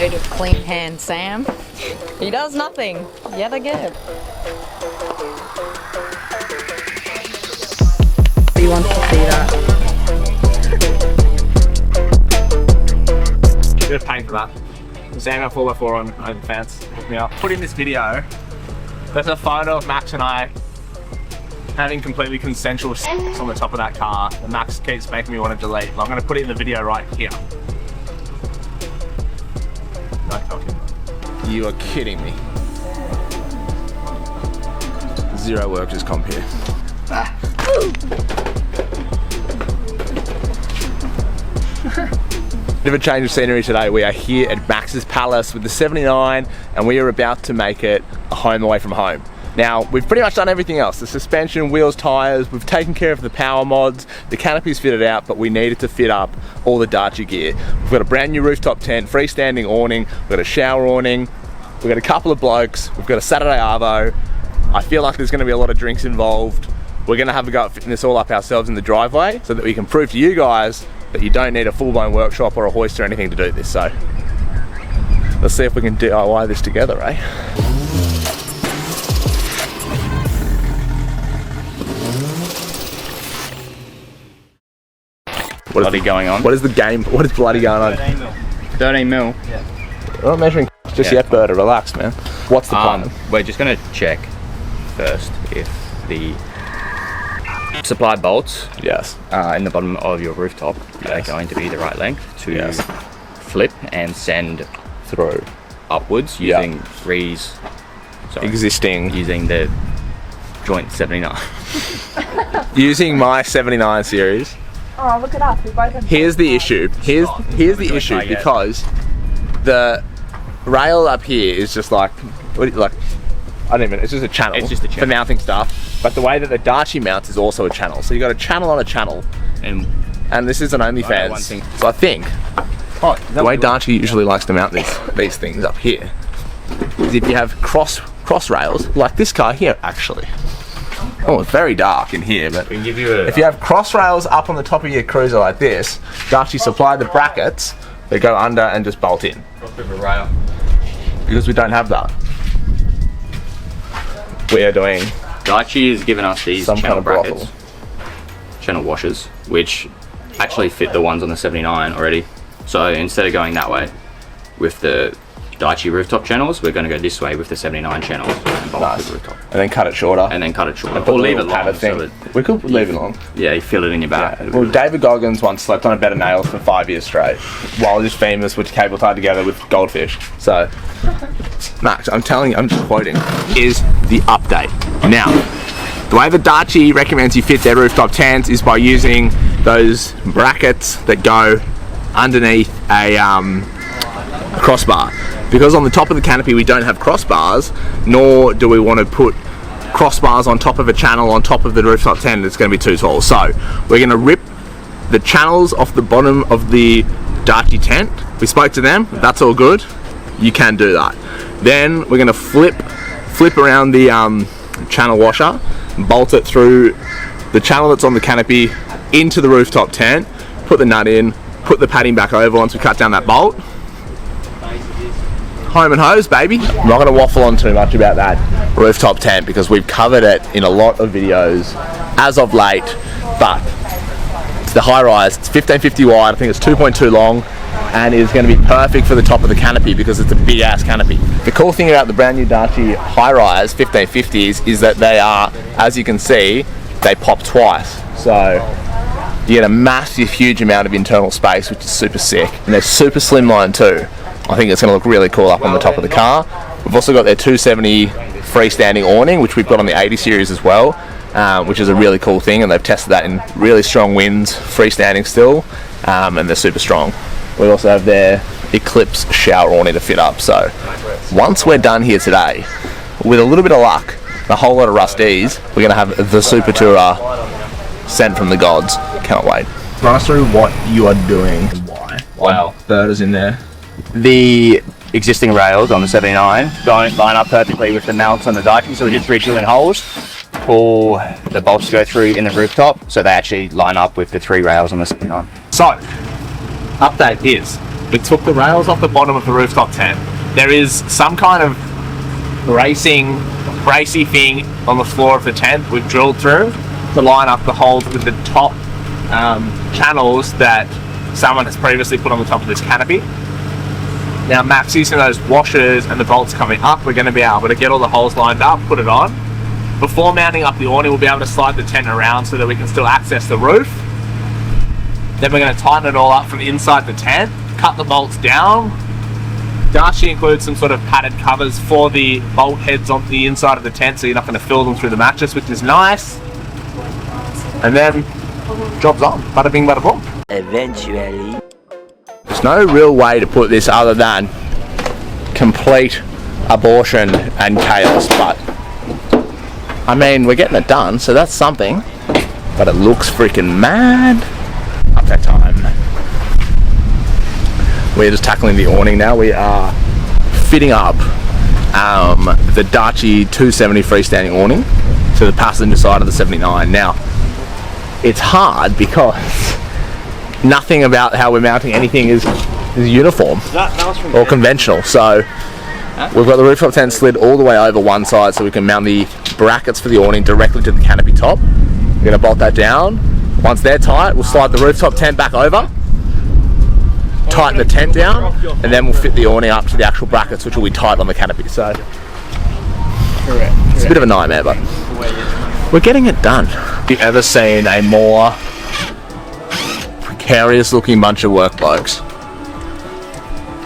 episode of Clean Hand Sam. He does nothing, yet again. He wants to see that. Bit of pain for that. Sam at 4x4 on OnlyFans. Hook me up. Put in this video. There's a photo of Max and I having completely consensual sex on the top of that car. And Max keeps making me want to delete. I'm going to put it in the video right here. No talking. You are kidding me. Zero workers comp here. Bit of a change of scenery today. We are here at Max's Palace with the 79 and we are about to make it a home away from home. Now, we've pretty much done everything else. The suspension, wheels, tyres, we've taken care of the power mods, the canopy's fitted out, but we needed to fit up all the Darche gear. We've got a brand new rooftop tent, freestanding awning, we've got a shower awning, we've got a couple of blokes, we've got a Saturday Arvo. I feel like there's gonna be a lot of drinks involved. We're gonna have a go at fitting this all up ourselves in the driveway so that we can prove to you guys that you don't need a full-blown workshop or a hoist or anything to do this. So, let's see if we can DIY this together, eh? What is going on? What is the game? What is bloody going on? 13 mil. Yeah. We're not measuring just yet, Berta. Relax, man. What's the plan? We're just going to check first if the supply bolts in the bottom of your rooftop are going to be the right length to flip and send through upwards using using the joint 79. Using my 79 series. Oh, look at us. We both have. Here's the issue. Here's the issue because the rail up here is just like I don't even. It's just a channel. It's just a channel for mounting stuff. But the way that the Darche mounts is also a channel. So you got a channel on a channel, and this is an OnlyFans. So I think the way Darche usually likes to mount these things up here is if you have cross rails like this car here actually. Oh, it's very dark in here, but if you have cross rails up on the top of your cruiser like this, Darche supply the brackets that go under and just bolt in. Because we don't have that. We are doing Darche has given us these channel brackets, channel washers, which actually fit the ones on the 79 already. So instead of going that way with the Darche rooftop channels, we're going to go this way with the 79 channels and bolt to the rooftop. And then cut it shorter. And or leave it long. We could leave it long. Yeah, you feel it in your back. Yeah. Well, David Goggins once slept on a bed of nails for 5 years straight while his femurs were cable tied together with goldfish. So, Max, I'm telling you, I'm just quoting, is the update. Now, the way the Darche recommends you fit their rooftop tents is by using those brackets that go underneath a crossbar. Because on the top of the canopy we don't have crossbars, nor do we want to put crossbars on top of a channel on top of the rooftop tent. It's going to be too tall. So we're going to rip the channels off the bottom of the Darche tent. We spoke to them, that's all good. You can do that. Then we're going to flip around the channel washer, bolt it through the channel that's on the canopy into the rooftop tent, put the nut in, put the padding back over once we cut down that bolt. Home and hose, baby. I'm not going to waffle on too much about that rooftop tent because we've covered it in a lot of videos as of late, but it's the high rise. It's 1550 wide, I think it's 2.2 long, and it's going to be perfect for the top of the canopy because it's a big ass canopy. The cool thing about the brand new Darche high rise 1550s is that they are, as you can see, they pop twice. So you get a massive, huge amount of internal space, which is super sick. And they're super slimline too. I think it's going to look really cool up on the top of the car. We've also got their 270 freestanding awning, which we've got on the 80 series as well, which is a really cool thing, and they've tested that in really strong winds, freestanding still, and they're super strong. We also have their Eclipse shower awning to fit up. So once we're done here today, with a little bit of luck, a whole lot of rusties, we're going to have the Super Tourer sent from the gods. Cannot wait. Run us through what you are doing and why. Wow. Birders in there. The existing rails on the 79 don't line up perfectly with the mounts on the Darche, so we did 3 drilling holes for the bolts to go through in the rooftop, so they actually line up with the 3 rails on the 79. So, update is, we took the rails off the bottom of the rooftop tent. There is some kind of bracy thing on the floor of the tent we've drilled through to line up the holes with the top channels that someone has previously put on the top of this canopy. Now Max, using those washers and the bolts coming up, we're going to be able to get all the holes lined up, put it on. Before mounting up the awning, we'll be able to slide the tent around so that we can still access the roof. Then we're going to tighten it all up from inside the tent, cut the bolts down. Darche includes some sort of padded covers for the bolt heads on the inside of the tent, so you're not going to fill them through the mattress, which is nice. And then, job's on. Bada bing, bada boom. Eventually. There's no real way to put this other than complete abortion and chaos, but I mean, we're getting it done, so that's something. But it looks freaking mad. Update time. We're just tackling the awning now. We are fitting up the Darche 270 freestanding awning to the passenger side of the 79. Now, it's hard because nothing about how we're mounting anything is uniform or conventional. So we've got the rooftop tent slid all the way over one side so we can mount the brackets for the awning directly to the canopy top. We're going to bolt that down. Once they're tight, we'll slide the rooftop tent back over, tighten the tent down, and then we'll fit the awning up to the actual brackets, which will be tight on the canopy. So it's a bit of a nightmare, but we're getting it done. Have you ever seen a more precarious looking bunch of work blokes?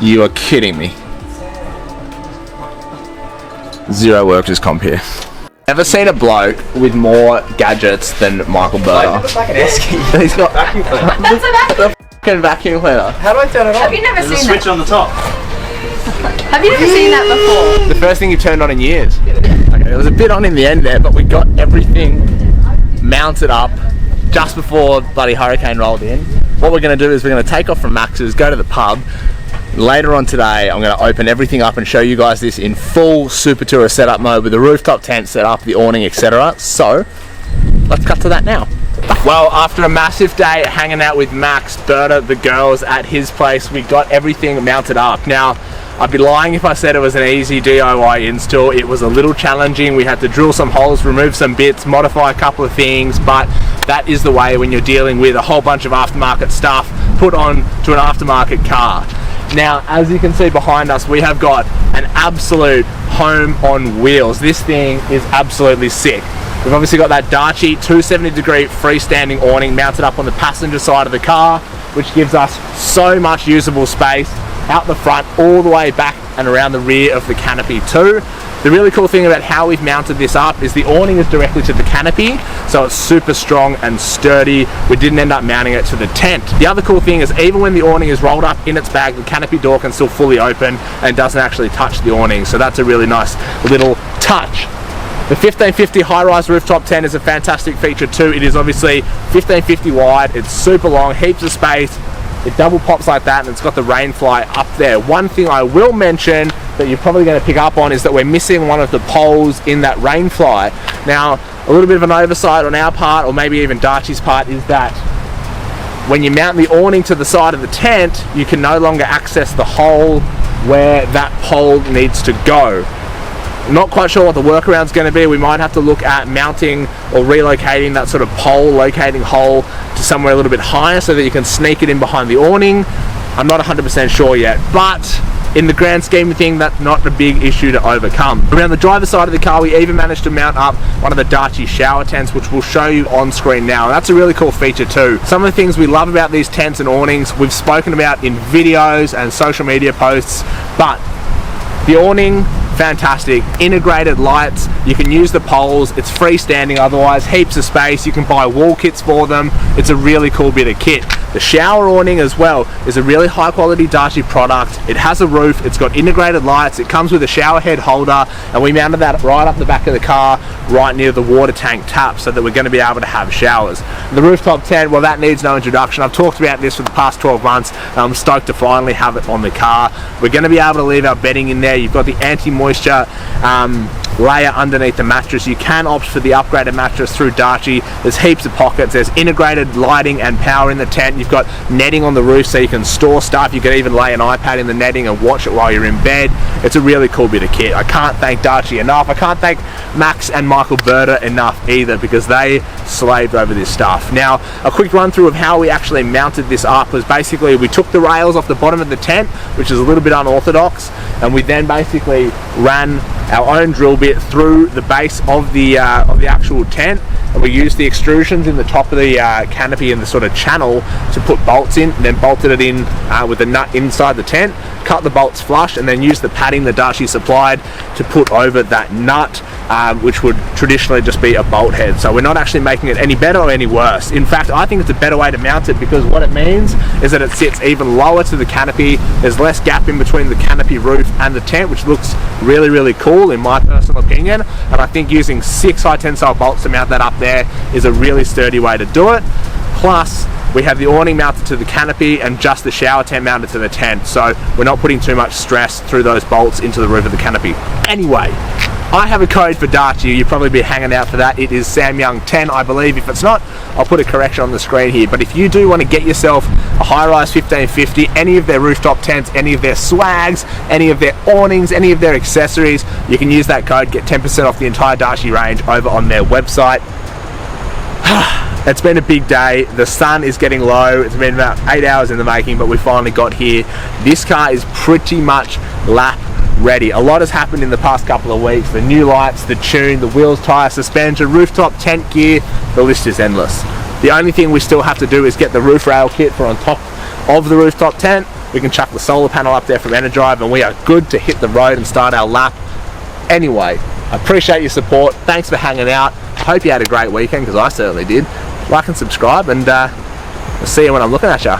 You are kidding me. Zero workers comp here. Ever seen a bloke with more gadgets than Michael Berger? Looks like an esky. He's got That's a fucking vacuum cleaner. How do I turn it on? Have you never seen that? on the top. Have you never seen that before? The first thing you've turned on in years. Okay, it was a bit on in the end there, but we got everything mounted up just before bloody hurricane rolled in. What we're going to do is we're going to take off from Max's, go to the pub. Later on today, I'm going to open everything up and show you guys this in full Super Tourer setup mode with the rooftop tent set up, the awning, etc. So, let's cut to that now. Well, after a massive day hanging out with Max, Berta, the girls at his place, we got everything mounted up. Now, I'd be lying if I said it was an easy DIY install. It was a little challenging. We had to drill some holes, remove some bits, modify a couple of things, but that is the way when you're dealing with a whole bunch of aftermarket stuff put on to an aftermarket car. Now, as you can see behind us, we have got an absolute home on wheels. This thing is absolutely sick. We've obviously got that Darche 270-degree freestanding awning mounted up on the passenger side of the car, which gives us so much usable space out the front, all the way back and around the rear of the canopy too. The really cool thing about how we've mounted this up is the awning is directly to the canopy, so it's super strong and sturdy. We didn't end up mounting it to the tent. The other cool thing is even when the awning is rolled up in its bag, the canopy door can still fully open and doesn't actually touch the awning, so that's a really nice little touch. The 1550 high-rise rooftop tent is a fantastic feature too. It is obviously 1550 wide, it's super long, heaps of space. It double pops like that, and it's got the rainfly up there. One thing I will mention that you're probably going to pick up on is that we're missing one of the poles in that rainfly. Now, a little bit of an oversight on our part, or maybe even Darche's part, is that when you mount the awning to the side of the tent, you can no longer access the hole where that pole needs to go. I'm not quite sure what the workaround's going to be. We might have to look at mounting or relocating that sort of pole locating hole to somewhere a little bit higher so that you can sneak it in behind the awning. I'm not 100% sure yet, but in the grand scheme of things, that's not a big issue to overcome. Around the driver's side of the car, we even managed to mount up one of the Darche shower tents, which we'll show you on screen now. And that's a really cool feature too. Some of the things we love about these tents and awnings, we've spoken about in videos and social media posts, but the awning, fantastic. Integrated lights, you can use the poles, it's freestanding otherwise, heaps of space, you can buy wall kits for them. It's a really cool bit of kit. The shower awning as well is a really high quality Darche product. It has a roof, it's got integrated lights, it comes with a shower head holder, and we mounted that right up the back of the car, right near the water tank tap, so that we're going to be able to have showers. The rooftop tent, well, that needs no introduction. I've talked about this for the past 12 months, and I'm stoked to finally have it on the car. We're going to be able to leave our bedding in there. You've got the anti-moisture layer underneath the mattress. You can opt for the upgraded mattress through Darche. There's heaps of pockets. There's integrated lighting and power in the tent. You've got netting on the roof so you can store stuff. You can even lay an iPad in the netting and watch it while you're in bed. It's a really cool bit of kit. I can't thank Darche enough. I can't thank Max and Michael Berta enough either, because they slaved over this stuff. Now, a quick run through of how we actually mounted this up was basically we took the rails off the bottom of the tent, which is a little bit unorthodox, and we then basically ran our own drill bit through the base of the actual tent, and we used the extrusions in the top of the canopy and the sort of channel to put bolts in, and then bolted it in with the nut inside the tent, cut the bolts flush, and then used the padding the Darche supplied to put over that nut, which would traditionally just be a bolt head. So we're not actually making it any better or any worse. In fact, I think it's a better way to mount it, because what it means is that it sits even lower to the canopy. There's less gap in between the canopy roof and the tent, which looks really, really cool in my personal opinion. And I think using 6 high tensile bolts to mount that up there is a really sturdy way to do it. Plus, we have the awning mounted to the canopy and just the shower tent mounted to the tent, so we're not putting too much stress through those bolts into the roof of the canopy. Anyway, I have a code for Darche. You'll probably be hanging out for that. It is SamYoung10, I believe. If it's not, I'll put a correction on the screen here. But if you do want to get yourself a high-rise 1550, any of their rooftop tents, any of their swags, any of their awnings, any of their accessories, you can use that code, get 10% off the entire Darche range over on their website. It's been a big day. The sun is getting low. It's been about 8 hours in the making, but we finally got here. This car is pretty much lap ready. A lot has happened in the past couple of weeks. The new lights, the tune, the wheels, tyre, suspension, rooftop, tent gear, the list is endless. The only thing we still have to do is get the roof rail kit for on top of the rooftop tent. We can chuck the solar panel up there from Energive, and we are good to hit the road and start our lap. Anyway, I appreciate your support. Thanks for hanging out. I hope you had a great weekend, because I certainly did. Like and subscribe, and I'll see you when I'm looking at you.